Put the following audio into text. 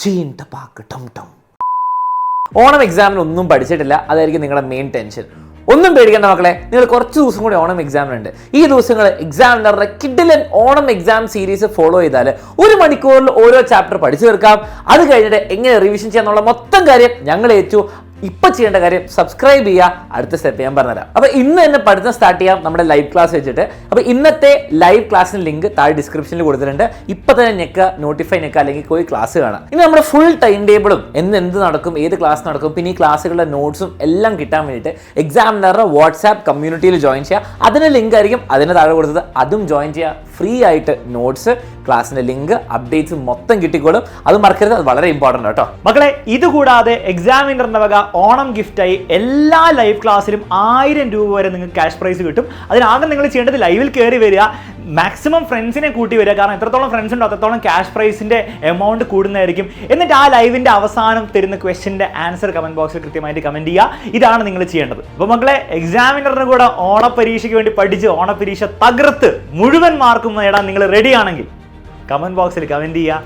ചീന്തപ്പാക്ക് ടം ടം. ഓണം എക്സാമിന് ഒന്നും പഠിച്ചിട്ടില്ല, അതായിരിക്കും നിങ്ങളുടെ മെയിൻ ടെൻഷൻ. ഒന്നും പേടിക്കേണ്ട മക്കളെ, നിങ്ങൾ കുറച്ച് ദിവസം കൂടി ഓണം എക്സാമിനുണ്ട്. ഈ ദിവസങ്ങൾ എക്സാമിനറുടെ കിഡിലൻ ഓണം എക്സാം സീരീസ് ഫോളോ ചെയ്താൽ 1 മണിക്കൂറിൽ ഓരോ ചാപ്റ്റർ പഠിച്ചു തീർക്കാം. അത് കഴിഞ്ഞിട്ട് എങ്ങനെ റിവിഷൻ ചെയ്യാന്നുള്ള മൊത്തം കാര്യം ഞങ്ങൾ ഏറ്റു. ഇപ്പം ചെയ്യേണ്ട കാര്യം സബ്സ്ക്രൈബ് ചെയ്യുക. അടുത്ത സ്റ്റെപ്പ് ഞാൻ പറഞ്ഞുതരാം. അപ്പോൾ ഇന്ന് തന്നെ പഠിത്തം സ്റ്റാർട്ട് ചെയ്യാം നമ്മുടെ ലൈവ് ക്ലാസ് വെച്ചിട്ട്. അപ്പോൾ ഇന്നത്തെ ലൈവ് ക്ലാസ്സിന് ലിങ്ക് താഴെ ഡിസ്ക്രിപ്ഷനിൽ കൊടുത്തിട്ടുണ്ട്. ഇപ്പം തന്നെ ഞെക്കുക, നോട്ടിഫൈ ഞെക്കുക, അല്ലെങ്കിൽ പോയി ക്ലാസ് കാണാം. ഇനി നമ്മുടെ ഫുൾ ടൈം ടേബിളും എന്ത് നടക്കും, ഏത് ക്ലാസ് നടക്കും, പിന്നെ ഈ ക്ലാസ്സുകളുടെ നോട്ട്സും എല്ലാം കിട്ടാൻ വേണ്ടിയിട്ട് എക്സാമിനറുടെ വാട്സാപ്പ് കമ്മ്യൂണിറ്റിയിൽ ജോയിൻ ചെയ്യുക. അതിന് ലിങ്ക് ആയിരിക്കും അതിന് താഴെ കൊടുത്തത്, അതും ജോയിൻ ചെയ്യുക. ഫ്രീ ആയിട്ട് നോട്ട്സ്, ക്ലാസ്സിന്റെ ലിങ്ക്, അപ്ഡേറ്റ്സ് മൊത്തം കിട്ടിക്കോളും. അത് മറക്കരുത്, അത് വളരെ ഇമ്പോർട്ടൻ്റ് കേട്ടോ മക്കളെ. ഇതുകൂടാതെ എക്സാമിനറിന്റെ വക ഓണം ഗിഫ്റ്റായി എല്ലാ ലൈവ് ക്ലാസ്സിലും 1000 രൂപ വരെ നിങ്ങൾക്ക് ക്യാഷ് പ്രൈസ് കിട്ടും. അതിനാകെ നിങ്ങൾ ചെയ്യേണ്ടത് ലൈവിൽ കയറി വരിക, മാക്സിമം ഫ്രണ്ട്സിനെ കൂട്ടി വരിക. കാരണം എത്രത്തോളം ഫ്രണ്ട്സ് ഉണ്ടോ അത്രത്തോളം ക്യാഷ് പ്രൈസിന്റെ എമൗണ്ട് കൂടുന്നതായിരിക്കും. എന്നിട്ട് ആ ലൈവിന്റെ അവസാനം തരുന്ന ക്വസ്റ്റ്യന്റെ ആൻസർ കമന്റ് ബോക്സിൽ കൃത്യമായിട്ട് കമന്റ് ചെയ്യുക. ഇതാണ് നിങ്ങൾ ചെയ്യേണ്ടത്. അപ്പോൾ മക്കളെ, എക്സാമിനറിന് കൂടെ ഓണപരീക്ഷയ്ക്ക് വേണ്ടി പഠിച്ച് ഓണപരീക്ഷ തകർത്ത് മുഴുവൻ മാർക്കും നേടാൻ നിങ്ങൾ റെഡി ആണെങ്കിൽ കമന്റ് ബോക്സിൽ കമന്റ് ചെയ്യുക.